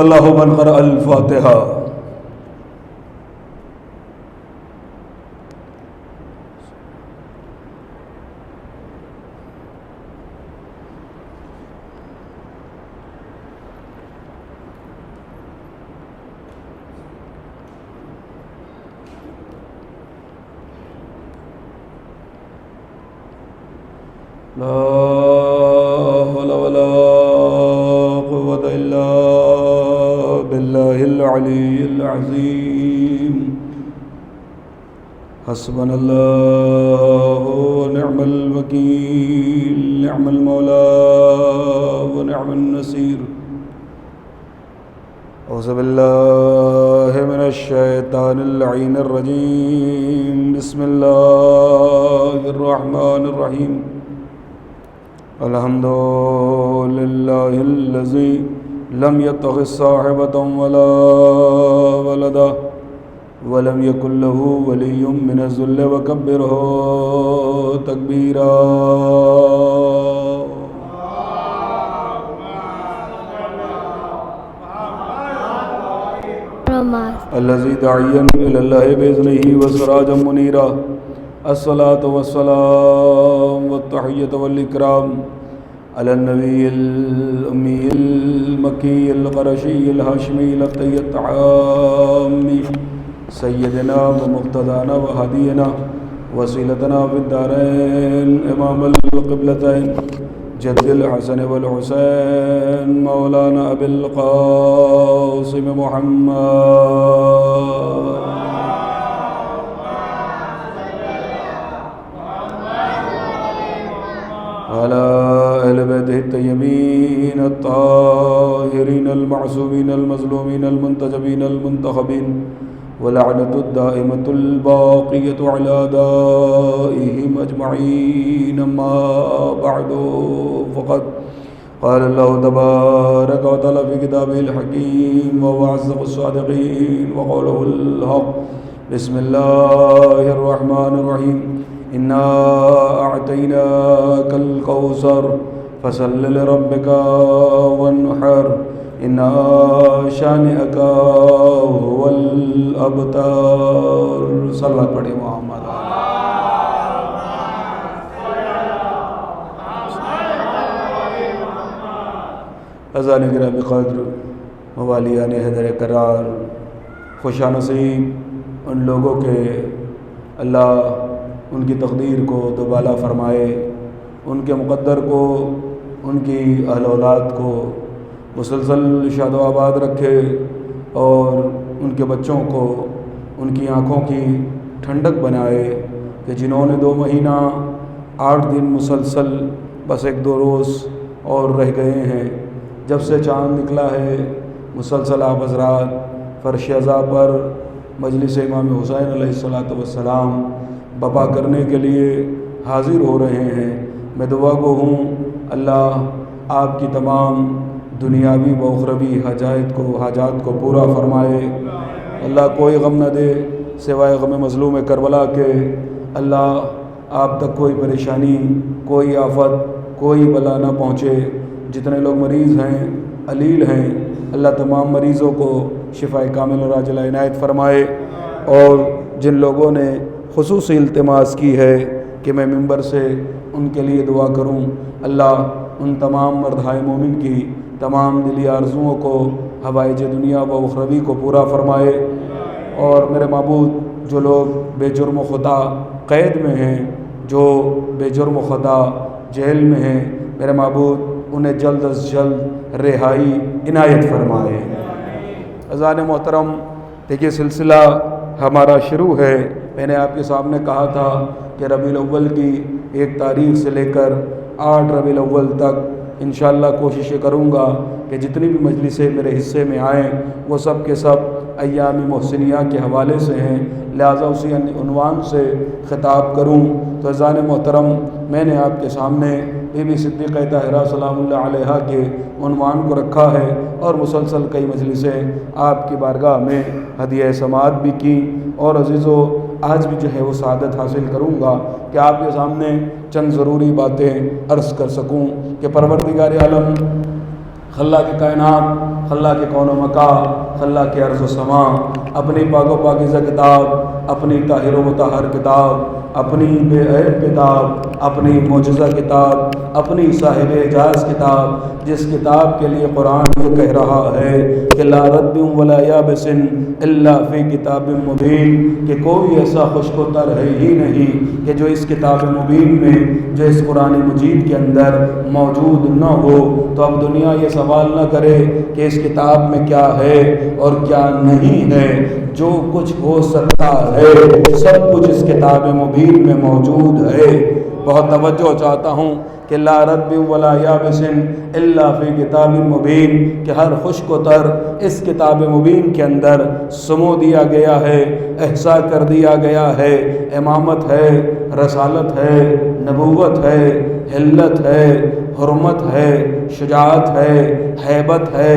اللہ من قرأ الفاتحہ۔ لا حول ولا قوة إلا بالله العلي العظيم۔ حسبنا الله ونعم الوكيل، نعم المولى ونعم النصير۔ أعوذ بالله من الشيطان اللعين الرجيم، بسم الله الرحمن الرحيم۔ الحمد لله الذي لم يتخذ صاحبة ولا ولدا ولم يكن له ولي من الذل وكبره تكبيرا۔ الذي داعيا إلى الله بإذنه وسراجا منيرا۔ الصلاة والسلام والتحية والإكرام على النبي الأمي المكي القرشي الهاشمي الطيب الطعامي سيدنا ومقتدانا وهدينا وسيلتنا في الدارين إمام القبلتين جد الحسن والحسين مولانا أبي القاسم محمد على أهل بيته الطيبين الطاهرين المعصومين المظلومين المنتجبين المنتخبين، ولعنة الدائمة الباقية على أعدائهم أجمعين، أما بعد فقد قال الله تبارك وتعالى في كتابه الحكيم وهو أصدق الصادقين وقوله الحق۔ بسم الله الرحمن الرحيم۔ إنا أعطيناك الكوثر فصل لربك وانحر إن شانئك هو الأبتر۔ صلوات پڑھیں محمد۔ اذان گرامی قدر، موالیان حیدر کرار، خوشا نصیب ان لوگوں کے اللہ ان کی تقدیر کو دوبالا فرمائے، ان کے مقدر کو، ان کی اہل اولاد کو مسلسل شاد و آباد رکھے، اور ان کے بچوں کو ان کی آنکھوں کی ٹھنڈک بنائے کہ جنہوں نے 2 مہینہ 8 دن مسلسل بس 1-2 روز اور رہ گئے ہیں، جب سے چاند نکلا ہے مسلسل آپ حضرات فرش ازا پر مجلس امام حسین علیہ السلام بپا کرنے کے لیے حاضر ہو رہے ہیں۔ میں دعا گو ہوں اللہ آپ کی تمام دنیاوی و اخروی حاجات کو پورا فرمائے، اللہ کوئی غم نہ دے سوائے غم مظلوم کربلا کے، اللہ آپ تک کوئی پریشانی، کوئی آفت، کوئی بلا نہ پہنچے۔ جتنے لوگ مریض ہیں، علیل ہیں، اللہ تمام مریضوں کو شفاء کامل اور عاجلہ عنایت فرمائے، اور جن لوگوں نے خصوصی التماس کی ہے کہ میں منبر سے ان کے لیے دعا کروں، اللہ ان تمام مردہائے مومن کی تمام دلی آرزوؤں کو، حوائج دنیا و اخروی کو پورا فرمائے۔ اور میرے معبود جو لوگ بے جرم و خطا قید میں ہیں، جو بے جرم و خطا جیل میں ہیں، میرے معبود انہیں جلد از جلد رہائی عنایت فرمائے۔ اذان محترم، دیکھیے سلسلہ ہمارا شروع ہے۔ میں نے آپ کے سامنے کہا تھا کہ ربیع الاول کی 1 تاریخ سے لے کر 8 ربیع الاول تک انشاءاللہ کوششیں کروں گا کہ جتنی بھی مجلسیں میرے حصے میں آئیں وہ سب کے سب ایام محسنیہ کے حوالے سے ہیں، لہٰذا اسی عنوان سے خطاب کروں۔ تو اذان محترم، میں نے آپ کے سامنے بی بی صدیقہ طاہرہ سلام اللہ علیہا کے عنوان کو رکھا ہے، اور مسلسل کئی مجلسیں آپ کی بارگاہ میں ہدیہ سماعت بھی کی، اور عزیزو آج بھی جو ہے وہ سعادت حاصل کروں گا کہ آپ کے سامنے چند ضروری باتیں عرض کر سکوں کہ پروردگار عالم خلاق کائنات خلا کے کون و مکا، خلا کے ارض و سما، اپنی پاک و پاکیزہ کتاب، اپنی طاہر و مطہر کتاب، اپنی بے عیب کتاب، اپنی معجزہ کتاب، اپنی صاحب اعجاز کتاب، جس کتاب کے لیے قرآن یہ کہہ رہا ہے کہ لا رتب ولا یابس الا فی کتاب مبین، کہ کوئی ایسا خشک و تر ہے ہی نہیں کہ جو اس کتاب مبین میں، جو اس قرآن مجید کے اندر موجود نہ ہو۔ تو اب دنیا یہ سوال نہ کرے کہ اس کتاب میں کیا ہے اور کیا نہیں ہے، جو کچھ ہو سکتا ہے سب کچھ اس کتاب مبین میں موجود ہے۔ بہت توجہ چاہتا ہوں کہ لا رتب ولا یابس الا فی کتاب مبین، کہ ہر خشک و تر اس کتاب مبین کے اندر سمو دیا گیا ہے، احصا کر دیا گیا ہے۔ امامت ہے، رسالت ہے، نبوت ہے، حلت ہے، حرمت ہے، شجاعت ہے، ہیبت ہے،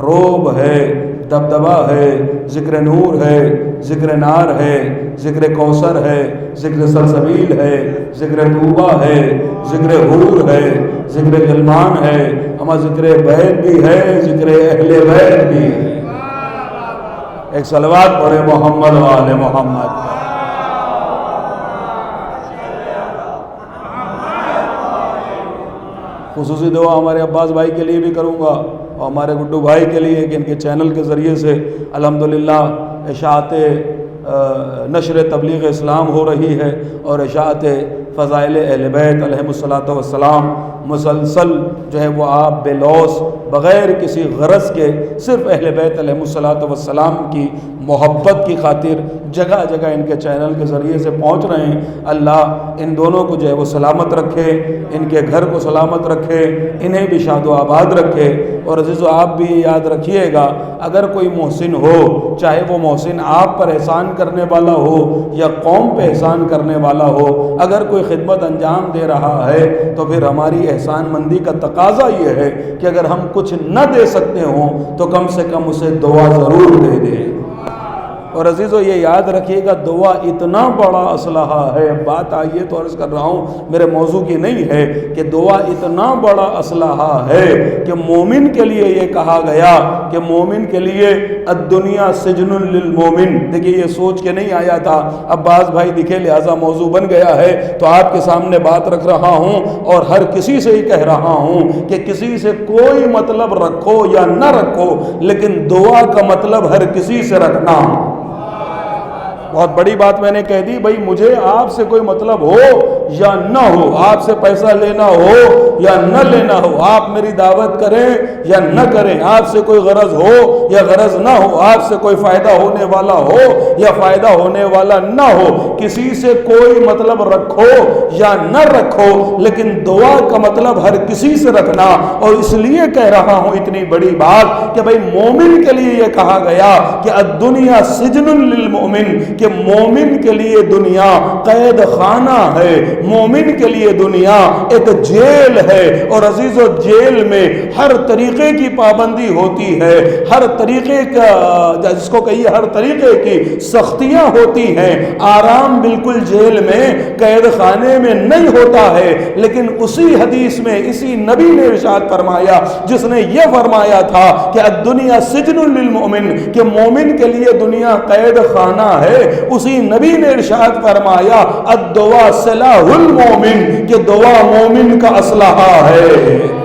روب ہے، دبدبہ ہے، ذکر نور ہے، ذکر نار ہے، ذکر کوثر ہے، ذکر سلسبیل ہے، ذکر طوبہ ہے، ذکر حور ہے، ذکر غلمان ہے، اما ذکر بیت بھی ہے، ذکر اہل بیت بھی ہے۔ ایک صلوات پڑھے محمد و آل محمد۔ خصوصی دعا ہمارے عباس بھائی کے لیے بھی کروں گا اور ہمارے گڈو بھائی کے لیے کہ ان کے چینل کے ذریعے سے الحمدللہ اشاعت نشر تبلیغ اسلام ہو رہی ہے، اور اشاعت فضائل اہل بیت علیہم الصلاۃ والسلام مسلسل جو ہے وہ آپ بے لوث بغیر کسی غرض کے صرف اہل بیت علیہم الصلاۃ والسلام کی محبت کی خاطر جگہ جگہ ان کے چینل کے ذریعے سے پہنچ رہے ہیں۔ اللہ ان دونوں کو جو ہے وہ سلامت رکھے، ان کے گھر کو سلامت رکھے، انہیں بھی شاد و آباد رکھے۔ اور عزیزو آپ بھی یاد رکھیے گا، اگر کوئی محسن ہو، چاہے وہ محسن آپ پر احسان کرنے والا ہو یا قوم پہ احسان کرنے والا ہو، اگر کوئی خدمت انجام دے رہا ہے تو پھر ہماری احسان مندی کا تقاضا یہ ہے کہ اگر ہم کچھ نہ دے سکتے ہوں تو کم سے کم اسے دعا ضرور دے دیں۔ اور عزیزو یہ یاد رکھیے گا، دعا اتنا بڑا اسلحہ ہے، بات آئیے تو عرض کر رہا ہوں میرے موضوع کی نہیں ہے، کہ دعا اتنا بڑا اسلحہ ہے کہ مومن کے لیے یہ کہا گیا کہ مومن کے لیے الدنیا سجن للمومن۔ دیکھیے یہ سوچ کے نہیں آیا تھا، عباس بھائی دکھے لہٰذا موضوع بن گیا ہے تو آپ کے سامنے بات رکھ رہا ہوں، اور ہر کسی سے ہی کہہ رہا ہوں کہ کسی سے کوئی مطلب رکھو یا نہ رکھو، لیکن دعا کا مطلب ہر کسی سے رکھنا۔ بہت بڑی بات میں نے کہہ دی، بھائی مجھے آپ سے کوئی مطلب ہو یا نہ ہو، آپ سے پیسہ لینا ہو یا نہ لینا ہو، آپ میری دعوت کریں یا نہ کریں، آپ سے کوئی غرض ہو یا غرض نہ ہو، آپ سے کوئی فائدہ ہونے والا ہو یا فائدہ ہونے والا نہ ہو، کسی سے کوئی مطلب رکھو یا نہ رکھو، لیکن دعا کا مطلب ہر کسی سے رکھنا۔ اور اس لیے کہہ رہا ہوں اتنی بڑی بات کہ بھائی مومن کے لیے یہ کہا گیا کہ الدنیا سجن للمؤمن، کہ مومن کے لیے دنیا قید خانہ ہے، مومن کے لیے دنیا ایک جیل ہے۔ اور عزیزو جیل میں ہر طریقے کی پابندی ہوتی ہے، ہر طریقے کا جس کو کہیے ہر طریقے کی سختیاں ہوتی ہیں۔ آرام بالکل جیل میں قید خانے میں نہیں ہوتا ہے، لیکن اسی حدیث میں اسی نبی نے ارشاد فرمایا جس نے یہ فرمایا تھا کہ الدنیا سجن للمؤمن، کہ مومن کے لیے دنیا قید خانہ ہے، اسی نبی نے ارشاد فرمایا الدعاء سلاح المومن، کہ دعا مومن کا اسلحہ ہے۔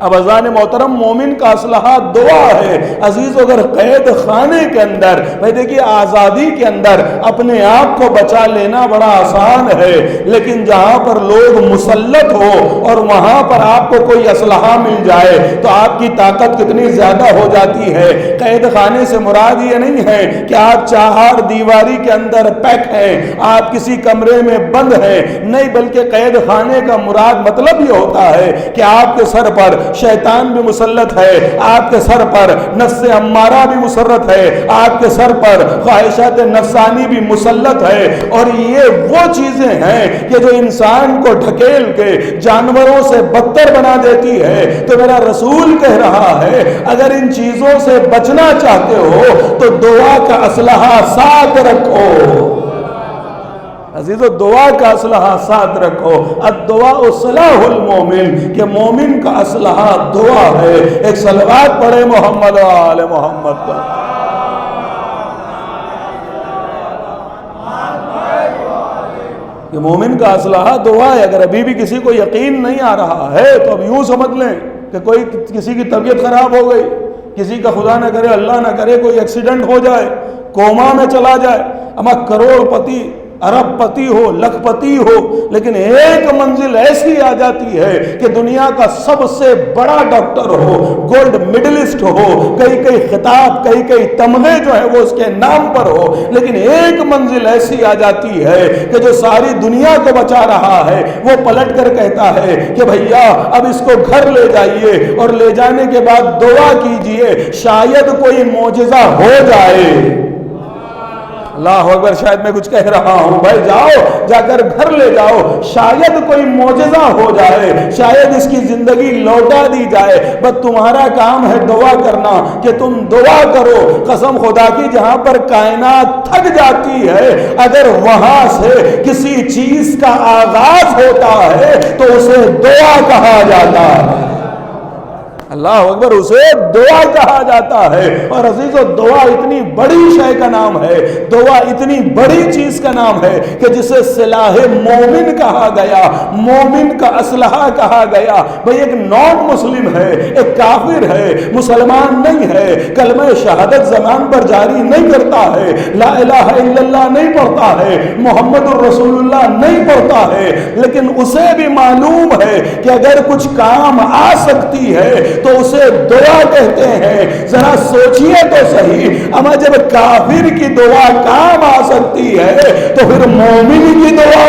اب اذان محترم مومن کا اسلحہ دعا ہے۔ عزیز اگر قید خانے کے اندر، بھائی دیکھیے آزادی کے اندر اپنے آپ کو بچا لینا بڑا آسان ہے، لیکن جہاں پر لوگ مسلط ہو اور وہاں پر آپ کو کوئی اسلحہ مل جائے تو آپ کی طاقت کتنی زیادہ ہو جاتی ہے۔ قید خانے سے مراد یہ نہیں ہے کہ آپ چہار دیواری کے اندر پیک ہیں، آپ کسی کمرے میں بند ہیں، نہیں، بلکہ قید خانے کا مراد مطلب یہ ہوتا ہے کہ آپ کے سر پر شیطان بھی مسلط ہے، آپ کے سر پر نفس امارہ بھی مسلط ہے، آپ کے سر پر خواہشات نفسانی بھی مسلط ہے، اور یہ وہ چیزیں ہیں کہ جو انسان کو ڈھکیل کے جانوروں سے بدتر بنا دیتی ہے۔ تو میرا رسول کہہ رہا ہے اگر ان چیزوں سے بچنا چاہتے ہو تو دعا کا اسلحہ ساتھ رکھو۔ عزیزو دعا کا اسلحہ ساتھ رکھو، الدعاء سلاح المومن، کہ مومن کا اسلحہ دعا ہے۔ ایک صلوات پڑھے محمد و آل محمد پر۔ کہ مومن کا اسلحہ دعا ہے۔ اگر ابھی بھی کسی کو یقین نہیں آ رہا ہے تو اب یوں سمجھ لیں کہ کوئی کسی کی طبیعت خراب ہو گئی، کسی کا خدا نہ کرے اللہ نہ کرے کوئی ایکسیڈنٹ ہو جائے، کوما میں چلا جائے، اما کروڑ پتی ارب پتی ہو لکھ پتی ہو، لیکن ایک منزل ایسی آ جاتی ہے کہ دنیا کا سب سے بڑا ڈاکٹر ہو، گولڈ میڈلسٹ ہو، کئی خطاب کئی تمغے جو ہے وہ اس کے نام پر ہو، لیکن ایک منزل ایسی آ جاتی ہے کہ جو ساری دنیا کو بچا رہا ہے، وہ پلٹ کر کہتا ہے کہ بھیا اب اس کو گھر لے جائیے اور لے جانے کے بعد دعا کیجئے، شاید کوئی معجزہ ہو جائے۔ اللہ اکبر، شاید میں کچھ کہہ رہا ہوں، بھائی جاؤ، جا کر گھر لے جاؤ، شاید کوئی معجزہ ہو جائے، شاید اس کی زندگی لوٹا دی جائے، بس تمہارا کام ہے دعا کرنا، کہ تم دعا کرو۔ قسم خدا کی، جہاں پر کائنات تھک جاتی ہے، اگر وہاں سے کسی چیز کا آغاز ہوتا ہے تو اسے دعا کہا جاتا ہے۔ اللہ اکبر، اسے دعا کہا جاتا ہے۔ اور عزیزو دعا اتنی بڑی شے کا نام ہے، دعا اتنی بڑی چیز کا نام ہے کہ جسے سلاح مومن کہا گیا، مومن کا اسلحہ کہا گیا۔ بھئی ایک نان مسلم ہے، ایک کافر ہے، مسلمان نہیں ہے، کلمہ شہادت زبان پر جاری نہیں کرتا ہے، لا الہ الا اللہ نہیں پڑھتا ہے، محمد الرسول اللہ نہیں پڑھتا ہے، لیکن اسے بھی معلوم ہے کہ اگر کچھ کام آ سکتی ہے تو اسے دعا کہتے ہیں۔ ذرا سوچئے تو صحیح، اما جب کافر کی دعا کام آ سکتی ہے تو پھر مومن کی دعا؟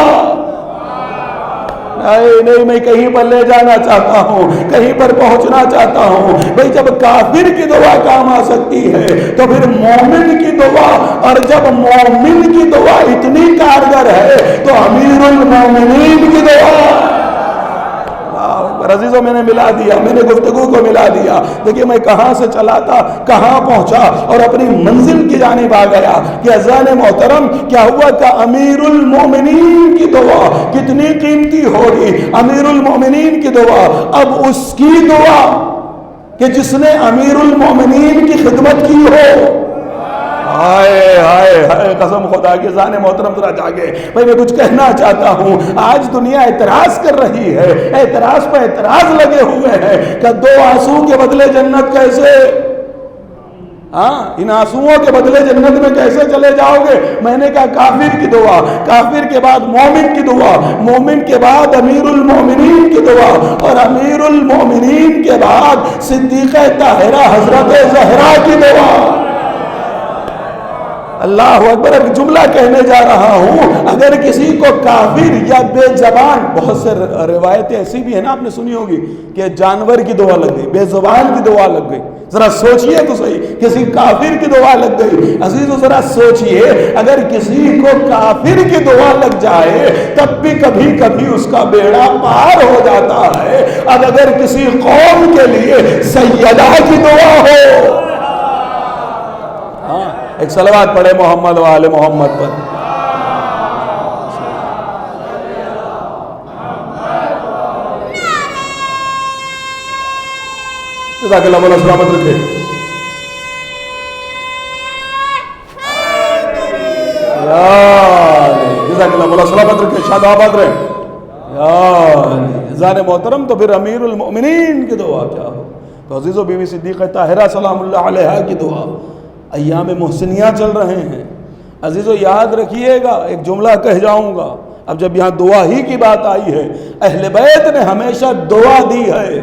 نہیں، میں کہیں پر لے جانا چاہتا ہوں، کہیں پر پہنچنا چاہتا ہوں۔ بھئی جب کافر کی دعا کام آ سکتی ہے تو پھر مومن کی دعا، اور جب مومن کی دعا اتنی کارگر ہے تو امیر المومنین کی دعا۔ عزیزوں میں نے ملا دیا، میں نے گفتگو کو ملا دیا۔ دیکھیں میں کہاں سے چلا تھا، کہاں پہنچا اور اپنی منزل کی جانب آ گیا کہ عزیزان محترم کیا ہوا کہ امیر المومنین کی دعا کتنی قیمتی ہوگی۔ امیر المومنین کی دعا، اب اس کی دعا کہ جس نے امیر المومنین کی خدمت کی ہو۔ ہائے ہائے ہائے، قسم خدا کی، ذان محترم ذرا جاگے۔ بھئی میں کچھ کہنا چاہتا ہوں، آج دنیا اعتراض کر رہی ہے، اعتراض پہ اعتراض لگے ہوئے ہیں کہ 2 آنسو کے بدلے جنت کیسے؟ ان آنسوؤں کے بدلے جنت میں کیسے چلے جاؤ گے؟ میں نے کہا کافر کی دعا، کافر کے بعد مومن کی دعا، مومن کے بعد امیر المومنین کی دعا، اور امیر المومنین کے بعد صدیقہ طاہرہ حضرت زہرا کی دعا۔ اللہ اکبر، ایک جملہ کہنے جا رہا ہوں، اگر کسی کو کافر یا بے زبان، بہت سے روایتیں ایسی بھی ہیں نا، آپ نے سنی ہوگی کہ جانور کی دعا لگ گئی، بے زبان کی دعا لگ گئی۔ ذرا سوچئے تو صحیح، کسی کافر کی دعا لگ گئی۔ عزیزو ذرا سوچئے، اگر کسی کو کافر کی دعا لگ جائے تب بھی کبھی کبھی اس کا بیڑا پار ہو جاتا ہے۔ اب اگر کسی قوم کے لیے سیدہ کی دعا ہو، ایک صلوات پڑھے محمد و آل محمد پر۔ جزاک اللہ، بولا سلامت رکھے۔ جزاک اللہ، بولا سلامت رکھے، شاد آباد رہے۔ ذان محترم تو پھر امیر المؤمنین کی دعا کیا ہو؟ تو عزیزو بیوی صدیقہ طاہرہ سلام اللہ علیہا کی دعا۔ ایام محسنیہ چل رہے ہیں عزیزو، یاد رکھیے گا، ایک جملہ کہہ جاؤں گا۔ اب جب یہاں دعا ہی کی بات آئی ہے، اہل بیت نے ہمیشہ دعا دی ہے۔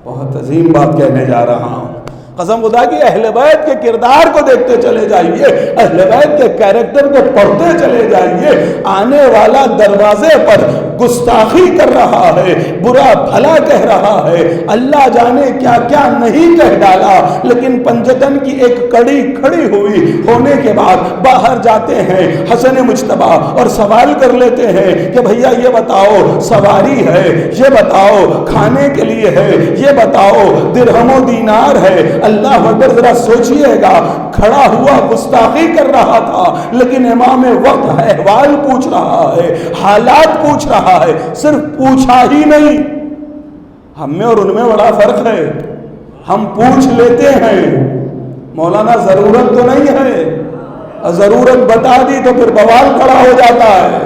بہت عظیم بات کہنے جا رہا ہوں، قسم خدا کی، اہل بیت کے کردار کو دیکھتے چلے جائیے، اہل بیت کے کیریکٹر کو پڑھتے چلے جائیے، آنے والا دروازے پر گستاخی کر رہا ہے، برا بھلا کہہ رہا ہے، اللہ جانے کیا کیا نہیں کہہ ڈالا، لیکن پنجتن کی ایک کڑی کھڑی ہوئی ہونے کے بعد باہر جاتے ہیں حسن مجتبیٰ اور سوال کر لیتے ہیں کہ بھیا یہ بتاؤ سواری ہے، یہ بتاؤ کھانے کے لیے ہے، یہ بتاؤ درہم و دینار ہے۔ اللہ اکبر، ذرا سوچئے گا، کھڑا ہوا گستاخی کر رہا تھا، لیکن امام وقت احوال پوچھ رہا ہے، حالات پوچھ رہا ہے، صرف پوچھا ہی نہیں۔ ہم میں اور ان میں بڑا فرق ہے، ہم پوچھ لیتے ہیں، مولانا ضرورت تو نہیں ہے، ضرورت بتا دی تو پھر بوال کھڑا ہو جاتا ہے۔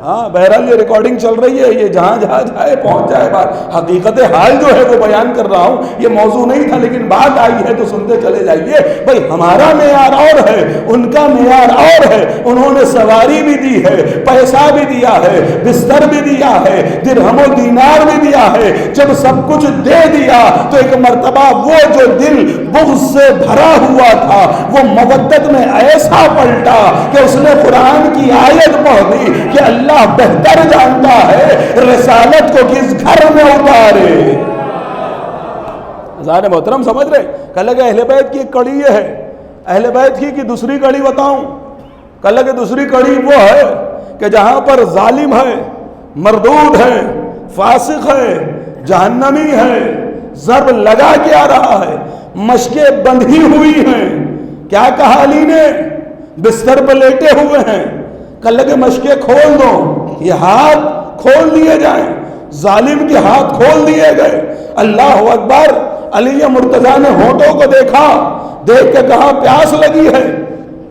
ہاں بہرحال یہ ریکارڈنگ چل رہی ہے، یہ جہاں جہاں جائے پہنچ جائے بات، حقیقت حال جو ہے وہ بیان کر رہا ہوں، یہ موضوع نہیں تھا لیکن بات آئی ہے تو سنتے چلے جائیے۔ بھئی ہمارا معیار اور ہے، ان کا معیار اور ہے، انہوں نے سواری بھی دی ہے، پیسہ بھی دیا ہے، بستر بھی دیا ہے، درہم و دینار بھی دیا ہے۔ جب سب کچھ دے دیا تو ایک مرتبہ وہ جو دل بغض سے بھرا ہوا تھا وہ مودت میں ایسا پلٹا کہ اس نے قرآن کی آیت پڑھ دی کہ اللہ بہتر جانتا ہے رسالت کو کس گھر میں اتارے۔ حضرات محترم سمجھ رہے؟ کہنے لگے اہل بیت کی ایک کڑی یہ ہے، اہل بیت کی دوسری کڑی بتاؤں؟ کہنے لگے دوسری کڑی وہ ہے کہ جہاں پر ظالم ہے، مردود ہے، فاسق ہے، جہنمی ہے، ضرب لگا کے آ رہا ہے، مشکیں بندھی ہوئی ہیں، کیا کہا علی نے؟ بستر پہ لیٹے ہوئے ہیں، کہنے لگے مشکیں کھول دو، یہ ہاتھ کھول دیے جائیں، ظالم کے ہاتھ کھول دیے گئے۔ اللہ اکبر، علی مرتضیٰ نے ہونٹوں کو دیکھا، دیکھ کے کہا پیاس لگی ہے،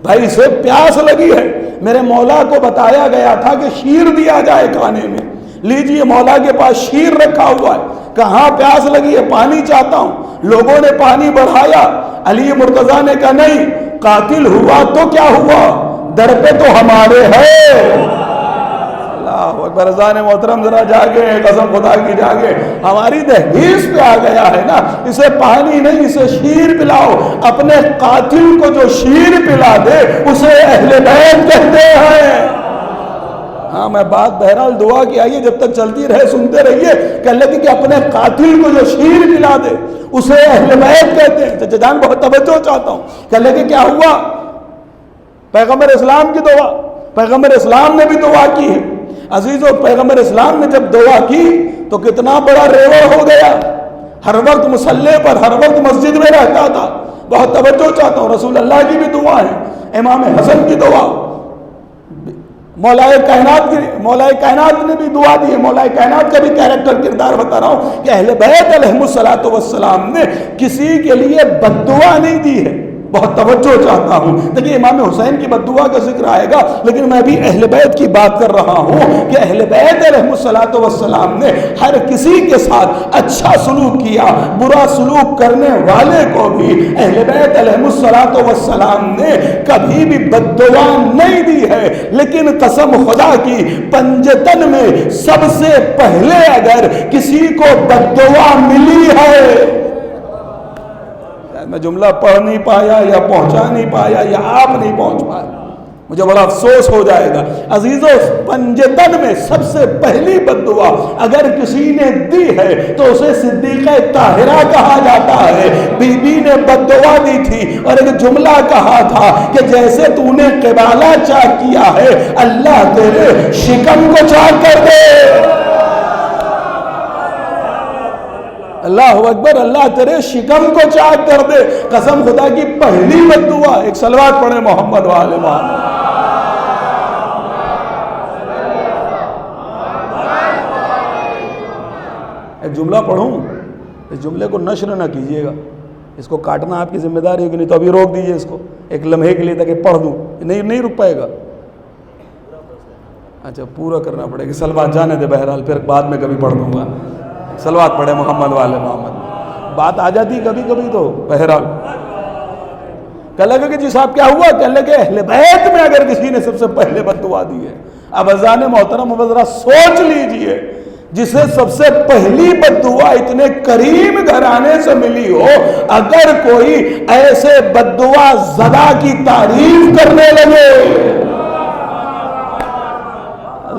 بھائی سے پیاس لگی ہے۔ میرے مولا کو بتایا گیا تھا کہ شیر دیا جائے کھانے میں، لیجئے مولا کے پاس شیر رکھا ہوا ہے، کہاں پیاس لگی ہے، پانی چاہتا ہوں۔ لوگوں نے پانی بڑھایا، علی مرتضیٰ نے کہا نہیں، قاتل ہوا تو کیا ہوا، در پہ تو ہمارے ہے۔ اللہ اکبر، رضان محترم ذرا جاگے، قسم خدا کی جاگے، ہماری دہلیز پہ آ گیا ہے نا، اسے پانی نہیں اسے شیر پلاؤ۔ اپنے قاتل کو جو شیر پلا دے اسے اہل بیت کہتے ہیں۔ ہاں میں بات بہرحال دعا کی آئیے، جب تک چلتی رہے سنتے رہیے۔ کہنے لگے کہ اپنے قاتل کو جو شیر پلا دے اسے اہل بیت کہتے ہیں۔ چچا جان بہت توجہ چاہتا ہوں۔ کہنے لگے کیا ہوا؟ پیغمبر اسلام کی دعا، پیغمبر اسلام نے بھی دعا کی ہے عزیزو۔ پیغمبر اسلام نے جب دعا کی تو کتنا بڑا ریوڑ ہو گیا، ہر وقت مصلی پر، ہر وقت مسجد میں رہتا تھا۔ بہت توجہ چاہتا ہوں، رسول اللہ کی بھی دعا ہے، امام حسن کی دعا، مولا کائنات نے بھی دعا دی ہے۔ مولا کائنات کا بھی کیریکٹر کردار بتا رہا ہوں کہ اہل بیت علیہم الصلوۃ والسلام نے کسی کے لیے بد دعا نہیں دی ہے۔ بہت توجہ چاہتا ہوں، دیکھیے امام حسین کی بد دعا کا ذکر آئے گا، لیکن میں بھی اہل بیت کی بات کر رہا ہوں کہ اہل بیت علیہم الصلوۃ والسلام نے ہر کسی کے ساتھ اچھا سلوک کیا، برا سلوک کرنے والے کو بھی اہل بیت علیہم الصلوۃ والسلام نے کبھی بھی بد دعا نہیں دی ہے۔ لیکن قسم خدا کی، پنجتن میں سب سے پہلے اگر کسی کو بد دعا ملی ہے، میں جملہ پڑھ نہیں پایا یا پہنچا نہیں پایا یا آپ نہیں پہنچ پائے، مجھے بڑا افسوس ہو جائے گا۔ عزیزو، پنجتن میں سب سے پہلی بد دعا اگر کسی نے دی ہے تو اسے صدیقہ طاہرہ کہا جاتا ہے۔ بی بی نے بد دعا دی تھی اور ایک جملہ کہا تھا کہ جیسے تو نے قبالہ چاک کیا ہے، اللہ تیرے شکم کو چاک کر دے۔ اللہ اکبر، اللہ تیرے شکم کو چاک کر دے۔ قسم خدا کی پہلی بد دعا، ایک صلوات پڑھیں محمد وآل محمد۔ ایک جملہ پڑھوں، اس جملے کو نشر نہ کیجیے گا، اس کو کاٹنا آپ کی ذمہ داری ہوگی، نہیں تو ابھی روک دیجیے اس کو ایک لمحے کے لیے تاکہ پڑھ دوں، نہیں رک پائے گا۔ اچھا پورا کرنا پڑے گا، صلوات جانے دے، بہرحال پھر بعد میں کبھی پڑھ دوں گا۔ صلوات پڑھے محمد والے محمد، بات آ جاتی کبھی کبھی تو بہرحال۔ کہنے لگے کہ جی صاحب کیا ہوا؟ کہنے لگے اہل بیت میں اگر کسی نے سب سے پہلے بد دعا دی ہے، اب اذان محترم ذرا سوچ لیجئے، جسے سب سے پہلی بد دعا اتنے کریم گھرانے سے ملی ہو، اگر کوئی ایسے بد دعا زدہ کی تعریف کرنے لگے،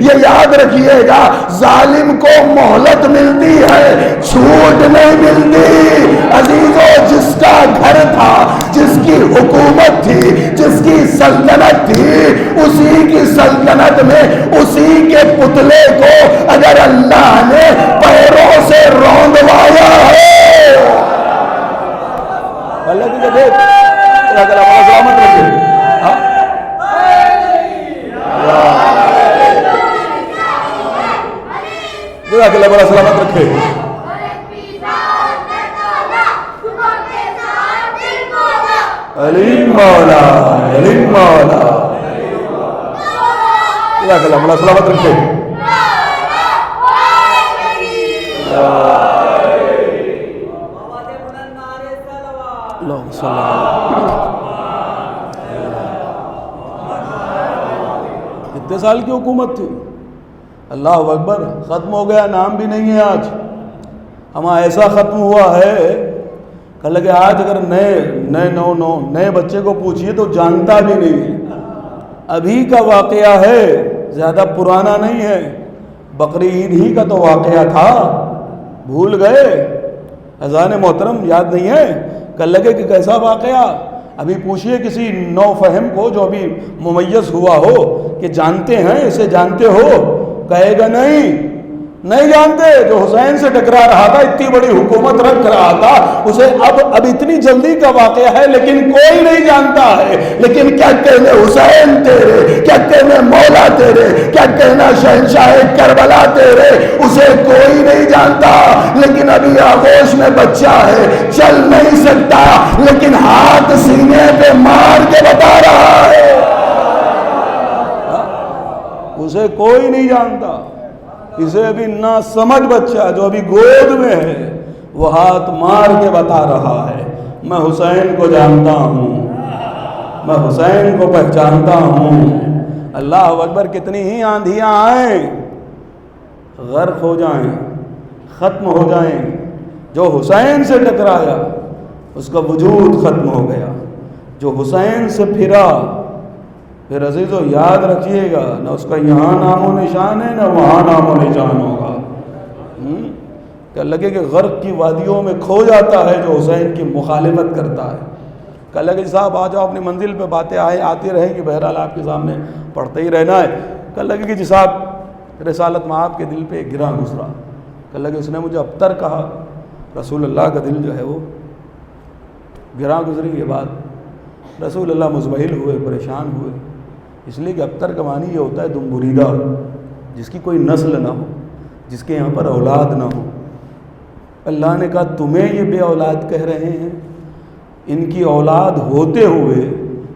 یہ یاد رکھیے گا، ظالم کو مہلت ملتی ہے، چھوٹ نہیں ملتی۔ عزیزو، جس کا گھر تھا، جس کی حکومت تھی، جس کی سلطنت تھی، اسی کی سلطنت میں اسی کے پتلے کو اگر اللہ نے پیروں سے روندوایا ہے، اللہ کی دیکھ اللہ تعالیٰ بڑا سلامت رکھے۔ جزاک اللہ بڑا سلامت رکھے۔ علیم مولا، علیم مولا، جزاک اللہ بڑا سلامت رکھے۔ کتنے سال کی حکومت تھی؟ اللہ اکبر، ختم ہو گیا، نام بھی نہیں ہے آج۔ ہمارا ایسا ختم ہوا ہے کہ لگے آج اگر نئے بچے کو پوچھئے تو جانتا بھی نہیں ہے۔ ابھی کا واقعہ ہے، زیادہ پرانا نہیں ہے، بقر عید ہی کا تو واقعہ تھا، بھول گئے؟ اذان محترم یاد نہیں ہے؟ کہ لگے کہ کیسا واقعہ؟ ابھی پوچھئے کسی نو فہم کو جو ابھی ممیز ہوا ہو کہ جانتے ہیں اسے، جانتے ہو؟ کہے گا نہیں جانتے۔ جو حسین سے ٹکرا رہا تھا، اتنی بڑی حکومت رکھ رہا تھا، اسے اب اتنی جلدی کا واقعہ ہے لیکن کوئی نہیں جانتا ہے۔ لیکن کیا کہنے حسین تیرے، کیا کہنے مولا تیرے، کیا کہنا شہنشاہ کربلا تیرے، اسے کوئی نہیں جانتا۔ لیکن ابھی آغوش میں بچہ ہے، چل نہیں سکتا، لیکن ہاتھ سینے پہ مار کے بتا رہا ہے، اسے کوئی نہیں جانتا۔ اسے ابھی نا سمجھ بچہ جو ابھی گود میں ہے، وہ ہاتھ مار کے بتا رہا ہے میں حسین کو جانتا ہوں، میں حسین کو پہچانتا ہوں۔ اللہ اکبر، کتنی ہی آندھیاں آئیں، غرق ہو جائیں، ختم ہو جائیں، جو حسین سے ٹکرایا اس کا وجود ختم ہو گیا، جو حسین سے پھرا پھر عزیزو یاد رکھیے گا، نہ اس کا یہاں نام و نشان ہے نہ وہاں نام و نشان ہوگا۔ کہ لگے کہ غرق کی وادیوں میں کھو جاتا ہے جو حسین کی مخالفت کرتا ہے۔ کہ لگے صاحب آ جاؤ اپنی منزل پہ، باتیں آتی رہیں گی، بہرحال آپ کے سامنے پڑھتے ہی رہنا ہے۔ کہ لگے کہ جی صاحب رسالت میں آپ کے دل پہ گرا گزرا، کہ لگے اس نے مجھے ابتر کہا، رسول اللہ کا دل جو ہے وہ گرا گزری۔ یہ بات رسول اللہ مزبہل ہوئے، پریشان ہوئے، اس لیے کہ ابتر کا معنی یہ ہوتا ہے دم بریدہ، جس کی کوئی نسل نہ ہو، جس کے یہاں پر اولاد نہ ہو۔ اللہ نے کہا تمہیں یہ بے اولاد کہہ رہے ہیں، ان کی اولاد ہوتے ہوئے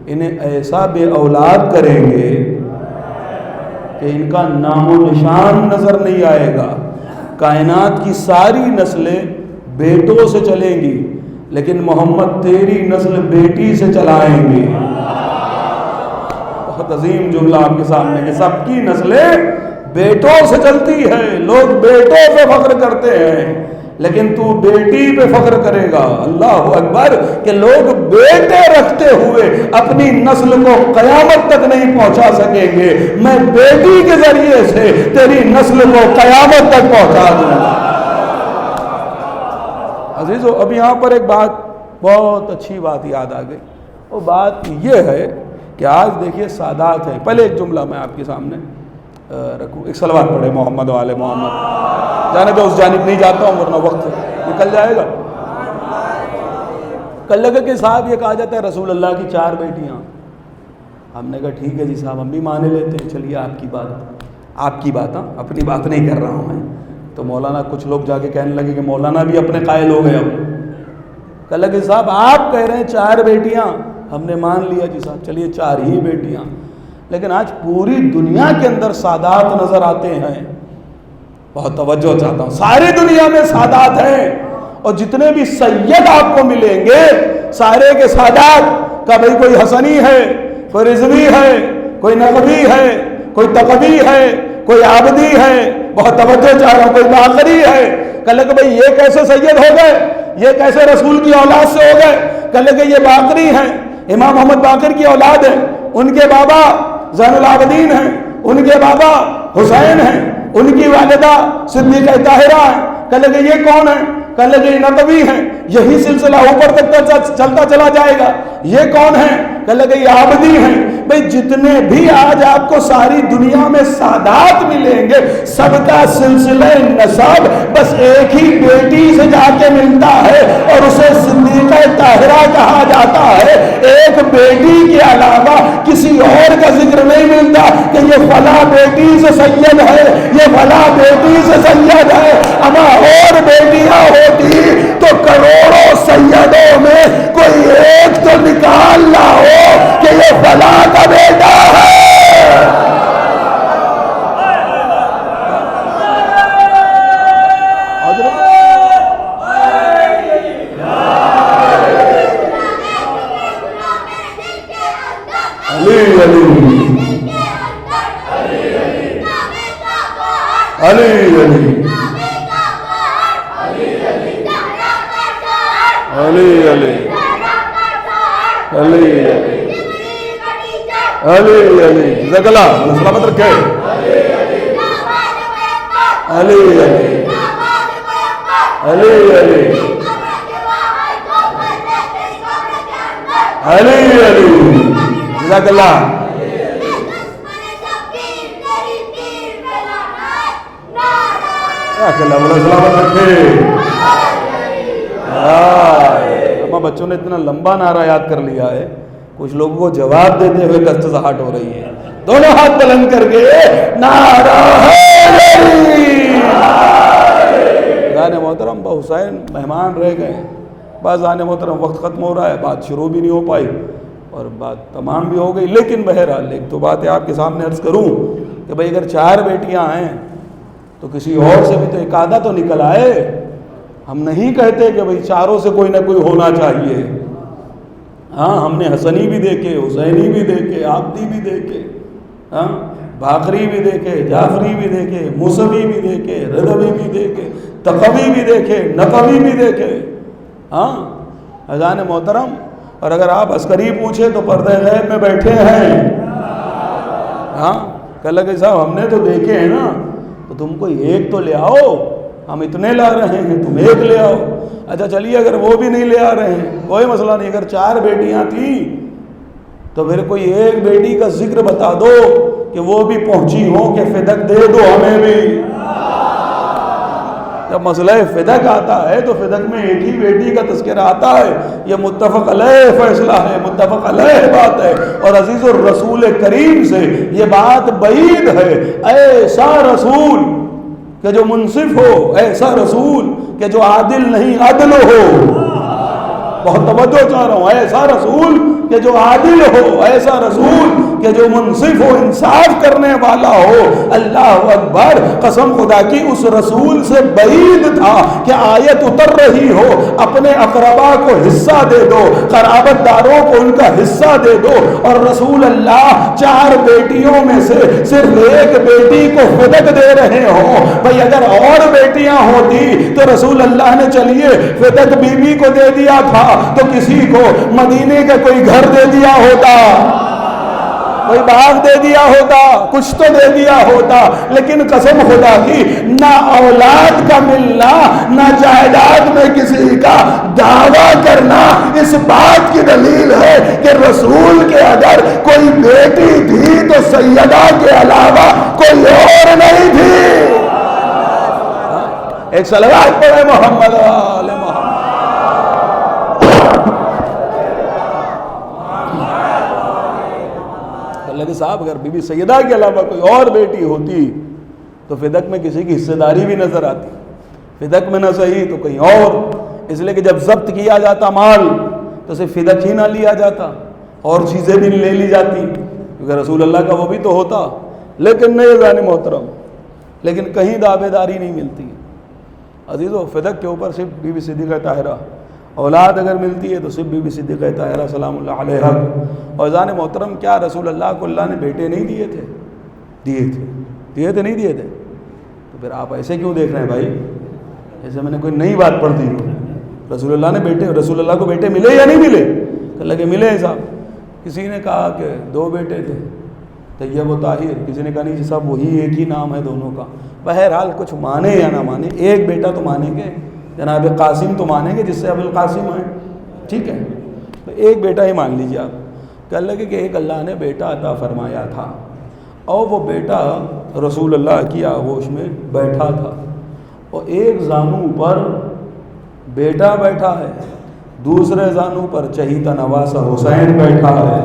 انہیں ایسا بے اولاد کریں گے کہ ان کا نام و نشان نظر نہیں آئے گا۔ کائنات کی ساری نسلیں بیٹوں سے چلیں گی، لیکن محمد تیری نسل بیٹی سے چلائیں گے۔ بہت عظیم جملہ آپ کے سامنے کہ سب کی نسلیں بیٹوں سے چلتی ہے۔ لوگ بیٹوں پہ فخر کرتے ہیں، لیکن تو بیٹی پہ فخر کرے گا۔ اللہ اکبر، کہ لوگ بیٹے رکھتے ہوئے اپنی نسل کو قیامت تک نہیں پہنچا سکیں گے، میں بیٹی کے ذریعے سے تیری نسل کو قیامت تک پہنچا دوں گا۔ عزیزو، اب یہاں پر ایک بات، بہت اچھی بات یاد آ گئی۔ وہ بات یہ ہے کہ آج دیکھیے سادات ہیں۔ پہلے ایک جملہ میں آپ کے سامنے رکھوں، ایک صلوات پڑھے محمد و آل محمد۔ جانے دو، اس جانب نہیں جاتا ہوں ورنہ وقت نکل جائے گا۔ کل لگا کہ صاحب یہ کہا جاتا ہے رسول اللہ کی 4 بیٹیاں۔ ہم نے کہا ٹھیک ہے جی صاحب، ہم بھی مانے لیتے ہیں، چلیے آپ کی بات، اپنی بات نہیں کر رہا ہوں میں۔ تو مولانا کچھ لوگ جا کے کہنے لگے کہ مولانا بھی اپنے قائل ہو گئے۔ اب کہا لگے صاحب آپ کہہ رہے ہیں 4 بیٹیاں، ہم نے مان لیا جی صاحب، چلیے 4 ہی بیٹیاں۔ لیکن آج پوری دنیا کے اندر سادات نظر آتے ہیں۔ بہت توجہ چاہتا ہوں، ساری دنیا میں سادات ہیں، اور جتنے بھی سید آپ کو ملیں گے سارے کے سادات کا بھئی کوئی حسنی ہے، کوئی رضوی ہے، کوئی نقوی ہے، کوئی تقوی ہے، کوئی عابدی ہے۔ بہت توجہ چاہ رہا ہوں، کوئی باقری ہے۔ کہنے کہ بھئی یہ کیسے سید ہو گئے، یہ کیسے رسول کی اولاد سے ہو گئے؟ کہنے کہ یہ باقری ہیں، امام محمد باقر کی اولاد ہیں، ان کے بابا زین العابدین ہیں، ان کے بابا حسین ہیں، ان کی والدہ صدیقہ طاہرہ ہیں. کہنے لگے یہ کون ہے؟ کہنے لگے یہ نقوی ہیں. یہی سلسلہ اوپر تک چلتا چلا جائے گا. یہ کون ہے؟ کہنے لگے یہ عابدی ہیں. بھئی جتنے بھی آج آپ کو ساری دنیا میں سادات ملیں گے، سب کا سلسلہ نسب بس ایک ہی بیٹی سے جا کے ملتا ہے اور اسے صدیقہ طاہرہ کہا جاتا ہے. ایک بیٹی کے علاوہ کسی اور کا ذکر نہیں ملتا کہ یہ فلاں بیٹی سے سید ہے، یہ فلاں بیٹی سے سید ہے. اما اور بیٹیاں ہوتی تو کروڑوں سیدوں میں کوئی ایک تو نکال نہ ہو کہ یہ فلاں کا بیٹا ہے. علی علی علی علی علی علی علی جزاک اللہ سلامت رکھے. علی علی علی علی علی علی جزاک اللہ. سلامت رکھے. بچوں نے اتنا لمبا نعرہ یاد کر لیا ہے، کچھ لوگوں کو جواب دیتے ہوئے کشمکش ہو رہی ہے. دونوں ہاتھ بلند کر کے نعرہ حیدری. محترم حسین مہمان رہ گئے، بعض محترم وقت ختم ہو رہا ہے، بات شروع بھی نہیں ہو پائی اور بات تمام بھی ہو گئی. لیکن بہرحال ایک تو بات ہے آپ کے سامنے عرض کروں کہ بھئی اگر 4 بیٹیاں ہیں تو کسی اور سے بھی تو ایک آدھا تو نکل آئے. ہم نہیں کہتے کہ بھئی چاروں سے کوئی نہ کوئی ہونا چاہیے. ہاں ہم نے حسنی بھی دیکھے، حسینی بھی دیکھے، عابدی بھی دیکھے، ہاں باقری بھی دیکھے، جعفری بھی دیکھے، موسوی بھی دیکھے، رضوی بھی دیکھے، تقوی بھی دیکھے، نقوی بھی دیکھے. ہاں اذان محترم. اور اگر آپ عسکری پوچھیں تو پردہ غیب میں بیٹھے ہیں. ہاں کہ لگے صاحب ہم نے تو دیکھے ہیں نا، تو تم کوئی ایک تو لے آؤ. ہم اتنے لا رہے ہیں، تم ایک لے آؤ. اچھا چلیے اگر وہ بھی نہیں لے آ رہے ہیں کوئی مسئلہ نہیں. اگر 4 بیٹیاں تھیں تو پھر کوئی ایک بیٹی کا ذکر بتا دو کہ وہ بھی پہنچی ہو کہ فدق دے دو ہمیں بھی. جب مسئلہ فدق آتا ہے تو فدق میں ایک ہی بیٹی کا تذکرہ آتا ہے. یہ متفق علیہ فیصلہ ہے، متفق علیہ بات ہے. اور عزیز الرسول کریم سے یہ بات بعید ہے. ایسا رسول کہ جو منصف ہو، ایسا رسول کہ جو عادل نہیں عدل ہو. بہت توجہ چاہ رہا ہوں. ایسا رسول کہ جو عادل ہو، ایسا رسول کہ جو منصف ہو، انصاف کرنے والا ہو. اللہ اکبر. قسم خدا کی اس رسول سے بعید تھا کہ آیت اتر رہی ہو اپنے اقربا کو حصہ دے دو، قرابت داروں کو ان کا حصہ دے دو، اور رسول اللہ 4 بیٹیوں میں سے صرف ایک بیٹی کو فدق دے رہے ہوں. بھئی اگر اور بیٹیاں ہوتی تو رسول اللہ نے چلیے فدق بی بی کو دے دیا تھا تو کسی کو مدینے کا کوئی گھر دے دیا ہوتا، کوئی باغ دے دیا ہوتا، کچھ تو دے دیا ہوتا. لیکن قسم خدا کی نہ اولاد کا ملنا، نہ جائیداد میں کسی کا دعویٰ کرنا اس بات کی دلیل ہے کہ رسول کے اگر کوئی بیٹی تھی تو سیدہ کے علاوہ کوئی اور نہیں تھی. ایک صلوات پڑھے محمد آل محمد. کہ صاحب اگر بی بی سیدہ کے علاوہ کوئی اور بیٹی ہوتی تو فدق میں کسی کی حصہ داری بھی نظر آتی. فدق میں نہ صحیح تو کہیں اور. اس لیے کہ جب ضبط کیا جاتا مال تو صرف فدق ہی نہ لیا جاتا، اور چیزیں بھی لے لی جاتی، کیونکہ رسول اللہ کا وہ بھی تو ہوتا. لیکن نہیں ذہن محترم، لیکن کہیں دعوے داری نہیں ملتی. عزیزو فدق کے اوپر صرف بی بی صدیقہ طاہرہ. اولاد اگر ملتی ہے تو صرف بی بی صدیقہ طاہرہ سلام اللہ علیہا. اور ذہن محترم کیا رسول اللہ کو اللہ نے بیٹے نہیں دیے تھے؟ دیے تھے نہیں دیے تھے؟ تو پھر آپ ایسے کیوں دیکھ رہے ہیں بھائی؟ جیسے میں نے کوئی نئی بات پڑھ دی ہو. رسول اللہ نے رسول اللہ کو بیٹے ملے یا نہیں ملے؟ کہ لگے ملے صاحب. کسی نے کہا کہ 2 بیٹے تھے، طیب و طاہر. کسی نے کہا نہیں جی صاحب وہی ایک ہی نام ہے دونوں کا. بہرحال کچھ مانے یا نہ مانے ایک بیٹا تو مانیں گے, جناب قاسم تو مانیں گے جس سے ابوالقاسم ہیں, ٹھیک ہے, تو ایک بیٹا ہی مان لیجیے آپ. کہ اللہ کہ ایک اللہ نے بیٹا عطا فرمایا تھا اور وہ بیٹا رسول اللہ کی آغوش میں بیٹھا تھا, اور ایک زانو پر بیٹا بیٹھا ہے, دوسرے زانو پر چہیتا نواسا حسین بیٹھا ہے.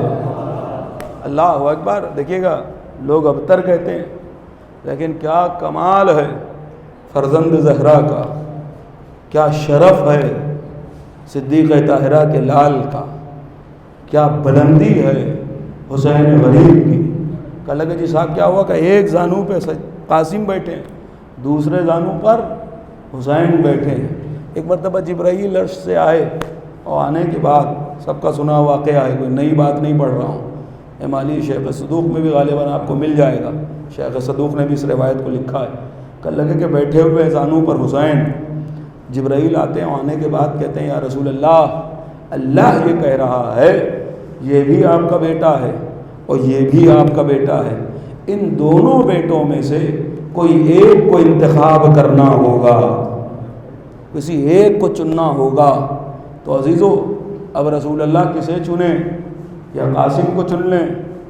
اللہ اکبر. دیکھیے گا لوگ ابتر کہتے ہیں, لیکن کیا کمال ہے فرزند زہرا کا, کیا شرف ہے صدیقہ طاہرہ کے لال کا, کیا بلندی ہے حسین غریب کی. کہ لگے جی صاحب کیا ہوا کہ ایک زانو پہ قاسم بیٹھے ہیں, دوسرے زانو پر حسین بیٹھے ہیں. ایک مرتبہ جبرائیل عرش سے آئے اور آنے کے بعد سب کا سنا واقعہ ہے, کوئی نئی بات نہیں پڑھ رہا ہوں. امالی شیخ صدوق میں بھی غالباً آپ کو مل جائے گا, شیخ صدوق نے بھی اس روایت کو لکھا ہے. کہ لگے کہ بیٹھے ہوئے زانو پر حسین, جبرائیل آتے ہیں, آنے کے بعد کہتے ہیں یا رسول اللہ, اللہ یہ کہہ رہا ہے یہ بھی آپ کا بیٹا ہے اور یہ بھی آپ کا بیٹا ہے, ان دونوں بیٹوں میں سے کوئی ایک کو انتخاب کرنا ہوگا, کسی ایک کو چننا ہوگا. تو عزیزو اب رسول اللہ کسے چنیں, یا قاسم کو چن لیں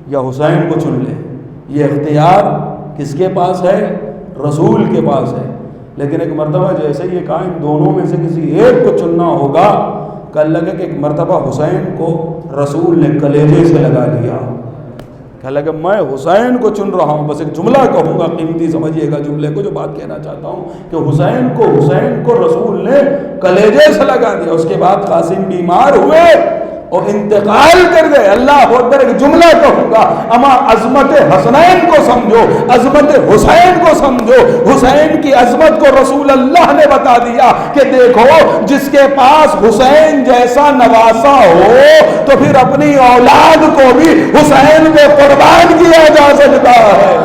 یا حسین کو چن لیں, یہ اختیار کس کے پاس ہے؟ رسول کے پاس ہے. لیکن ایک مرتبہ جیسے یہ کہا ان دونوں میں سے کسی ایک کو چننا ہوگا, کہ اللہ کہ ایک مرتبہ حسین کو رسول نے کلیجے سے لگا لیا. کہ لگا میں حسین کو چن رہا ہوں. بس ایک جملہ کہوں گا قیمتی, سمجھیے گا جملے کو, جو بات کہنا چاہتا ہوں کہ حسین کو رسول نے کلیجے سے لگا دیا. اس کے بعد قاسم بیمار ہوئے اور انتقال کر گئے. اللہ اکبر. ایک جملہ کہوں گا, اما عظمت حسنین کو سمجھو, عظمت حسین کو سمجھو. حسین کی عظمت کو رسول اللہ نے بتا دیا کہ دیکھو جس کے پاس حسین جیسا نواسا ہو تو پھر اپنی اولاد کو بھی حسین پہ قربان کیا جا سکتا ہے.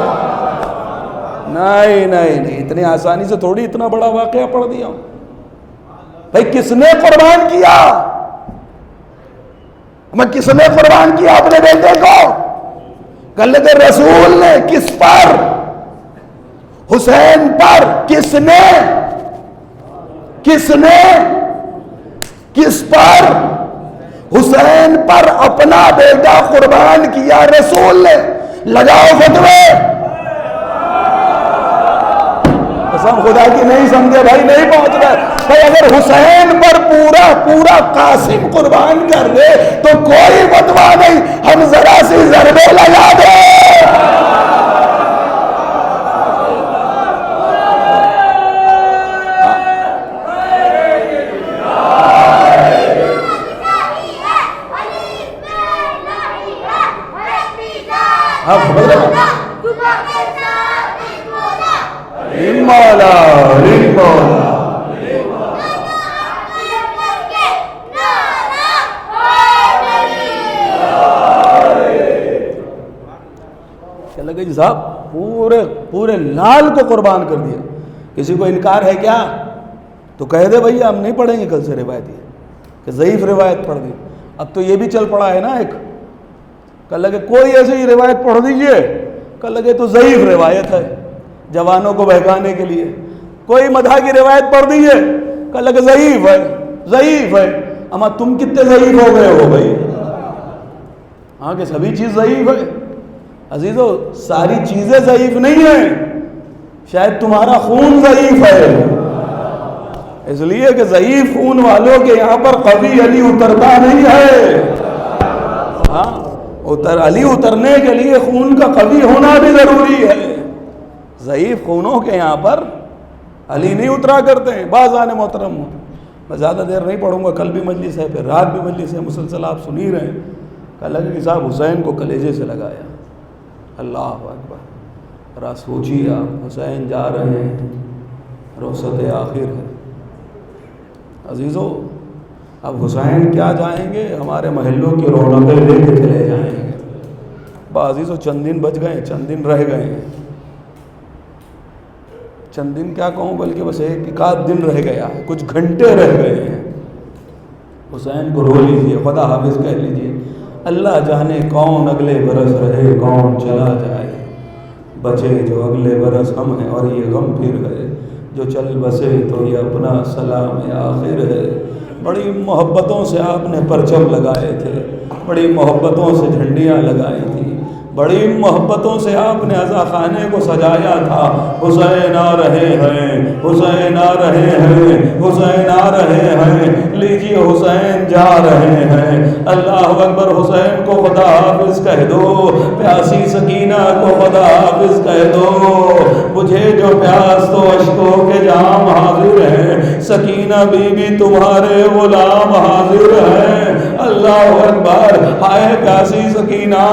نہیں نہیں نہیں, اتنی آسانی سے تھوڑی اتنا بڑا واقعہ پڑھ دیا بھائی. کس نے قربان کیا؟ میں کس نے قربان کیا اپنے بیٹے کو؟ کل کے رسول نے. کس پر؟ حسین پر. کس نے کس پر؟ حسین پر اپنا بیٹا قربان کیا رسول نے. لگاؤ فتوے. قسم خدا کی نہیں سمجھے بھائی, نہیں پہنچ رہے بھائی. اگر حسین پر پورا قاسم قربان کر دے تو کوئی فتویٰ نہیں, ہم ذرا سی ضربے لگا دیں. لگے جی صاحب پورے لال کو قربان کر دیا. کسی کو انکار ہے کیا؟ تو کہہ دے بھئی ہم نہیں پڑھیں گے کل سے روایت, یہ کہ ضعیف روایت پڑھ دی. اب تو یہ بھی چل پڑا ہے نا ایک, کل لگے کوئی ایسے ہی روایت پڑھ دیجئے, کل لگے تو ضعیف روایت ہے جوانوں کو بہکانے کے لیے. کوئی مدح کی روایت پڑھ دیجئے, کل لگے ضعیف ہے. اما تم کتنے ضعیف ہو گئے ہو بھائی؟ ہاں کہ سبھی چیز ضعیف ہے. عزیزو ساری چیزیں ضعیف نہیں ہیں, شاید تمہارا خون ضعیف ہے. اس لیے کہ ضعیف خون والوں کے یہاں پر قوی علی اترتا نہیں ہے. ہاں علی اترنے کے لیے خون کا قوی ہونا بھی ضروری ہے. ضعیف خونوں کے یہاں پر علی نہیں اترا کرتے ہیں. بعضان محترم, میں زیادہ دیر نہیں پڑھوں گا, کل بھی مجلس ہے, پھر رات بھی مجلس ہے, مسلسل آپ سن ہی رہے ہیں. کل کہ صاحب حسین کو کلیجے سے لگایا. اللہ اکبر. ذرا سوچیے آپ, حسین جا رہے ہیں, رخصت آخر ہے. عزیزو اب حسین کیا جائیں گے, ہمارے محلوں کی رونقیں لے کے چلے جائیں گے. عزیزو چند دن بچ گئے, چند دن رہ گئے ہیں. چند دن کیا کہوں, بلکہ بس ایک آدھ دن رہ گیا ہے, کچھ گھنٹے رہ گئے ہیں. حسین کو رو لیجیے, خدا حافظ کہہ لیجیے. اللہ جانے کون اگلے برس رہے کون چلا جائے، بچے جو اگلے برس ہم ہیں اور یہ غم پھر ہے، جو چل بسے تو یہ اپنا سلام آخر ہے۔ بڑی محبتوں سے آپ نے پرچم لگائے تھے، بڑی محبتوں سے جھنڈیاں لگائی تھی، بڑی محبتوں سے آپ نے عزا خانے کو سجایا تھا۔ حسین آ رہے ہیں، حسین آ رہے ہیں، حسین آ رہے ہیں، لیجیے حسین جا رہے ہیں۔ اللہ اکبر، حسین کو خدا حافظ کہہ دو، پیاسی سکینہ کو خدا حافظ کہہ دو، مجھے جو پیاس تو اشکوں کے جام حاضر ہیں، سکینہ بی بی تمہارے غلام حاضر ہیں۔ اللہ اکبر، ہائے پیاسی سکینہ،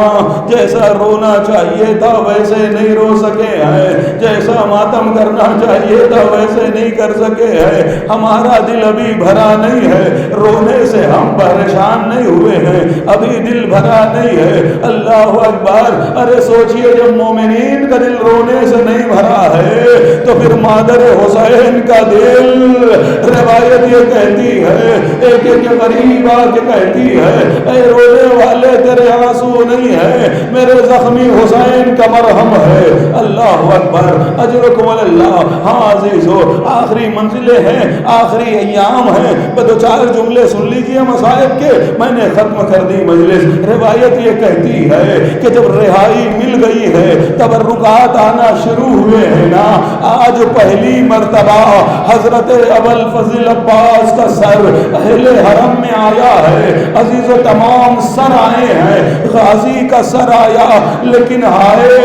جیسا رونا چاہیے تھا ویسے نہیں رو سکے ہیں، جیسا ماتم کرنا چاہیے تھا ویسے نہیں کر سکے ہیں، ہمارا دل ابھی بھرا نہیں ہے، رونے سے ہم پریشان نہیں ہوئے ہیں، ابھی دل بھرا نہیں ہے۔ اللہ اکبر، ارے سوچئے جب مومنین کا دل رونے سے نہیں بھرا ہے تو پھر مادر حسین کا دل، روایت یہ کہتی ہے، ایک ایک غریب آ کے کہتی ہے، اے رونے والے تیرے آنسو نہیں ہے، میرے زخمی حسین کا مرہم ہے۔ اللہ اکبر، اجرکم اللہ۔ ہاں عزیزو، آخری منزلیں ہیں، آخری ایام ہیں، دو چار جملے سن لیجئے مصائب کے، میں نے ختم کر دی مجلس۔ روایت یہ کہتی ہے کہ جب رہائی مل گئی ہے، تبرکات آنا شروع ہوئے ہیں نا، آج پہلی مرتبہ حضرت ابوالفضل عباس کا سر اہل حرم میں آیا ہے۔ عزیزو، تمام سر آئے ہیں، غازی کا سر آیا، لیکن ہائے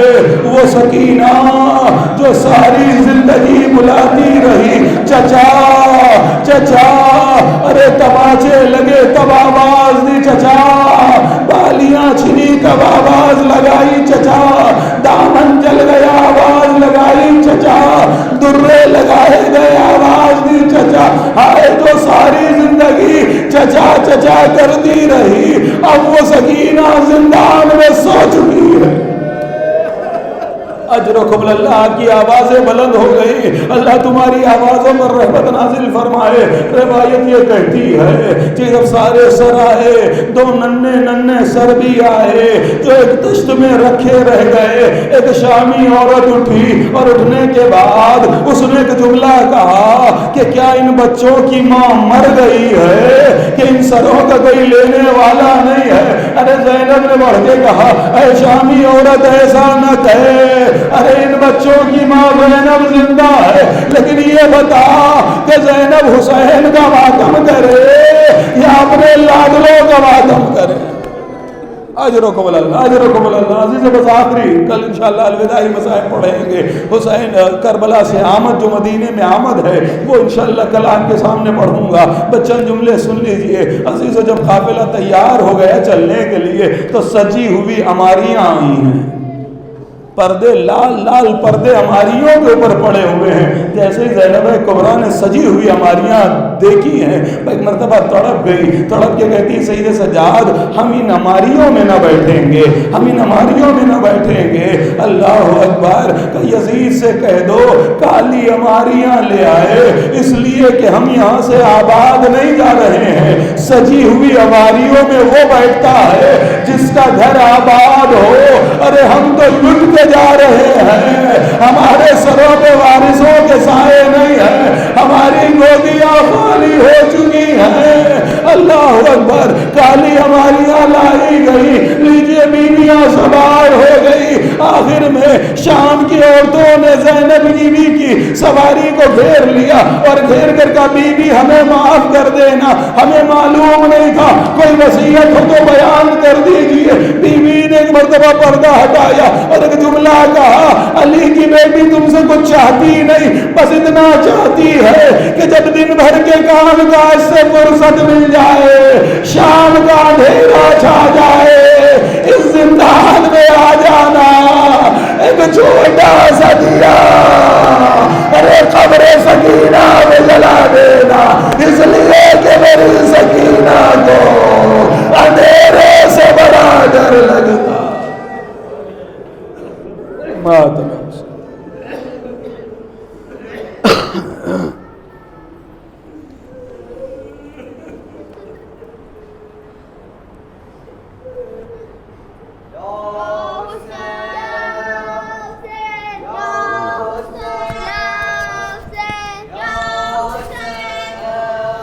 وہ سکینہ جو ساری زندگی بلاتی رہی، چچا چچا، ارے تماچے لگے تب آواز دی چچا، بالیاں چھنی تب آواز لگائی چچا، دامن جل گیا آواز لگائی چچا، درے لگائے گئے آواز دی چچا۔ ہائے جو ساری زندگی چچا چچا کرتی رہی، اب وہ سکینہ زندان میں سو چکی ہے۔ اجرکم اللہ کی آوازیں بلند ہو گئی، اللہ تمہاری آوازوں پر رحمت نازل فرمائے۔ روایت یہ کہتی ہے کہ جب سارے سر آئے، دو ننھے ننھے سر بھی آئے جو ایک دشت میں رکھے رہ گئے، ایک شامی عورت اٹھی اور اٹھنے کے بعد اس نے ایک جملہ کہا کہ کیا ان بچوں کی ماں مر گئی ہے کہ ان سروں کا کوئی لینے والا نہیں ہے؟ ارے زینب نے بڑھ کے کہا، اے شامی عورت ایسا نہ کہے، ارے ان بچوں کی ماں زینب زندہ ہے، لیکن یہ بتا کہ زینب حسین کا ماتم کرے یا اپنے لاڈلوں کا ماتم کرے۔ اجرکم اللہ، اجرکم اللہ۔ عزیز بس آخری، کل انشاءاللہ الوداعی مصائب پڑھیں گے، حسین کربلا سے آمد جو مدینے میں آمد ہے وہ انشاءاللہ کل آپ کے سامنے پڑھوں گا، بچن جملے سن لیجئے۔ عزیز جب قافلہ تیار ہو گیا چلنے کے لیے تو سجی ہوئی عماریاں آئی ہیں، پردے لال لال پردے عماریوں کے اوپر پڑے ہوئے ہیں، جیسے ہی زینب کبریٰ نے سجی ہوئی عماریاں دیکھی ہیں، ایک مرتبہ تڑپ گئی، تڑپ کے کہتی سید سجاد ہم ان عماریوں میں نہ بیٹھیں گے، ہم ان عماریوں میں نہ بیٹھیں گے۔ اللہ اکبر، کہ یزید سے کہہ دو کالی عماریاں لے آئے، اس لیے کہ ہم یہاں سے آباد نہیں جا رہے ہیں، سجی ہوئی عماریوں میں وہ بیٹھتا ہے جس کا گھر آباد ہو۔ ارے ہم تو لٹ کے جا رہے ہیں، ہمارے سروں پہ وارثوں کے سائے نہیں ہیں، ہماری گودیاں خالی ہو چکی ہیں۔ اللہ اکبر، کالی عماریاں لائی گئی، لیجئے بیویاں سوار ہو گئی، آخر میں شام کی عورتوں نے زینب بیوی کی سواری کو گھیر لیا اور گھیر کر کہا بی بی ہمیں معاف کر دینا، ہمیں معلوم نہیں تھا، کوئی وصیت ہو تو بیان کر دیجئے۔ بیوی نے ایک مرتبہ پردہ ہٹایا اور ایک جملہ کہا، علی کی بیٹی تم سے کچھ چاہتی نہیں، بس اتنا چاہتی ہے کہ جب دن بھر کے کام کاج سے فرصت مل جائے، شام کا اندھیرا چھا جائے، اس زندان میں آ جانا، ایک چھوٹا سا دیا ارے قبر سکینہ میں جلا دینا، اس لیے کہ میری سکینہ کو اندھیرے سے بڑا ڈر لگتا۔